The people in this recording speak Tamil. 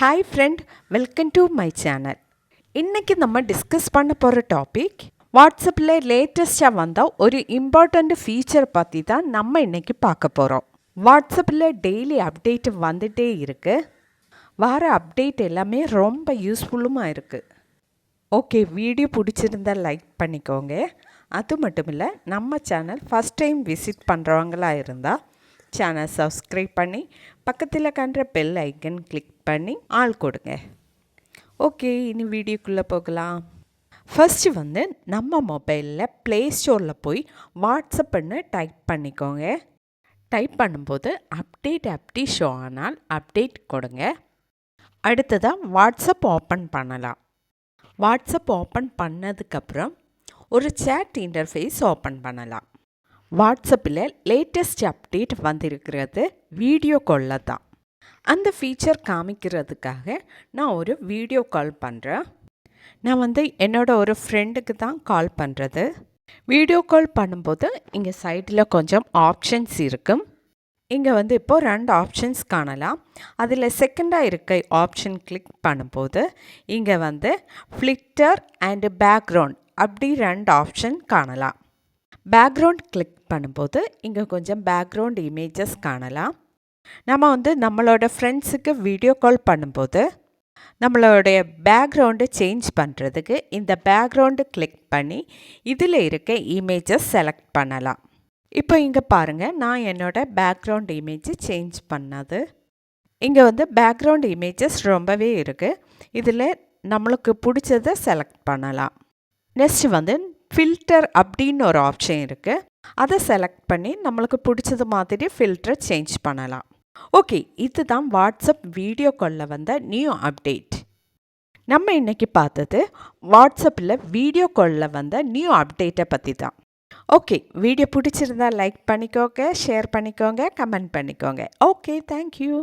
Hi friend, welcome to my channel. இன்றைக்கி நம்ம டிஸ்கஸ் பண்ண போகிற டாபிக் வாட்ஸ்அப்பில் லேட்டஸ்ட்டாக வந்தால் ஒரு இம்பார்ட்டண்ட் ஃபீச்சர் பற்றி தான் நம்ம இன்றைக்கி பார்க்க போகிறோம். வாட்ஸ்அப்பில் டெய்லி அப்டேட் வந்துகிட்டே இருக்குது. வர அப்டேட் எல்லாமே ரொம்ப யூஸ்ஃபுல்லுமாக இருக்குது. ஓகே, வீடியோ பிடிச்சிருந்தா லைக் பண்ணிக்கோங்க. அது மட்டும் இல்லை, நம்ம சேனல் ஃபஸ்ட் டைம் விசிட் பண்ணுறவங்களா இருந்தால் சேனல் சப்ஸ்கிரைப் பண்ணி பக்கத்தில் கண்ட பெல் ஐக்கன் கிளிக் பண்ணி ஆள் கொடுங்க. ஓகே, இனி வீடியோக்குள்ளே போகலாம். ஃபஸ்ட்டு நம்ம மொபைலில் ப்ளே ஸ்டோரில் போய் வாட்ஸ்அப்னு டைப் பண்ணிக்கோங்க. டைப் பண்ணும்போது அப்டேட் அப்படி ஷோ ஆனால் அப்டேட் கொடுங்க. அடுத்ததாக வாட்ஸ்அப் ஓப்பன் பண்ணலாம். வாட்ஸ்அப் ஓப்பன் பண்ணதுக்கப்புறம் ஒரு சேட் இன்டர்ஃபேஸ் ஓப்பன் பண்ணலாம். வாட்ஸ்அப்பில் லேட்டஸ்ட் அப்டேட் வந்திருக்கிறது வீடியோ காலில் தான். அந்த ஃபீச்சர் காமிக்கிறதுக்காக நான் ஒரு வீடியோ கால் பண்ணுறேன். நான் என்னோட ஒரு ஃப்ரெண்டுக்கு தான் கால் பண்ணுறது. வீடியோ கால் பண்ணும்போது இங்கே சைடில் கொஞ்சம் ஆப்ஷன்ஸ் இருக்கும். இங்கே இப்போது 2 ஆப்ஷன்ஸ் காணலாம். அதில் செகண்டாக இருக்க ஆப்ஷன் கிளிக் பண்ணும்போது இங்கே ஃப்ளிட்டர் அண்டு பேக்ரவுண்ட் அப்படி 2 ஆப்ஷன் காணலாம். பேக்ரவுண்ட் கிளிக் பண்ணும்போது இங்கே கொஞ்சம் பேக்ரவுண்ட் இமேஜஸ் காணலாம். நம்ம நம்மளோட ஃப்ரெண்ட்ஸுக்கு வீடியோ கால் பண்ணும்போது நம்மளுடைய பேக்ரவுண்டு சேஞ்ச் பண்ணுறதுக்கு இந்த பேக்ரவுண்டு கிளிக் பண்ணி இதில் இருக்க இமேஜஸ் செலக்ட் பண்ணலாம். இப்போ இங்கே பாருங்கள், நான் என்னோடய பேக்ரவுண்ட் இமேஜ் சேஞ்ச் பண்ணது. இங்கே பேக்ரவுண்ட் இமேஜஸ் ரொம்பவே இருக்குது. இதில் நம்மளுக்கு பிடிச்சதை செலக்ட் பண்ணலாம். நெக்ஸ்ட் ஃபில்டர் அப்படின்னு ஒரு ஆப்ஷன் இருக்குது. அதை செலக்ட் பண்ணி நம்மளுக்கு பிடிச்சது மாதிரி ஃபில்டரை சேஞ்ச் பண்ணலாம். ஓகே, இதுதான் வாட்ஸ்அப் வீடியோ காலில் வந்த நியூ அப்டேட். நம்ம இன்றைக்கி பார்த்தது வாட்ஸ்அப்பில் வீடியோ காலில் வந்த நியூ அப்டேட்டை பற்றி தான். ஓகே, வீடியோ பிடிச்சிருந்தா லைக் பண்ணிக்கோங்க, ஷேர் பண்ணிக்கோங்க, கமெண்ட் பண்ணிக்கோங்க. Okay, thank you.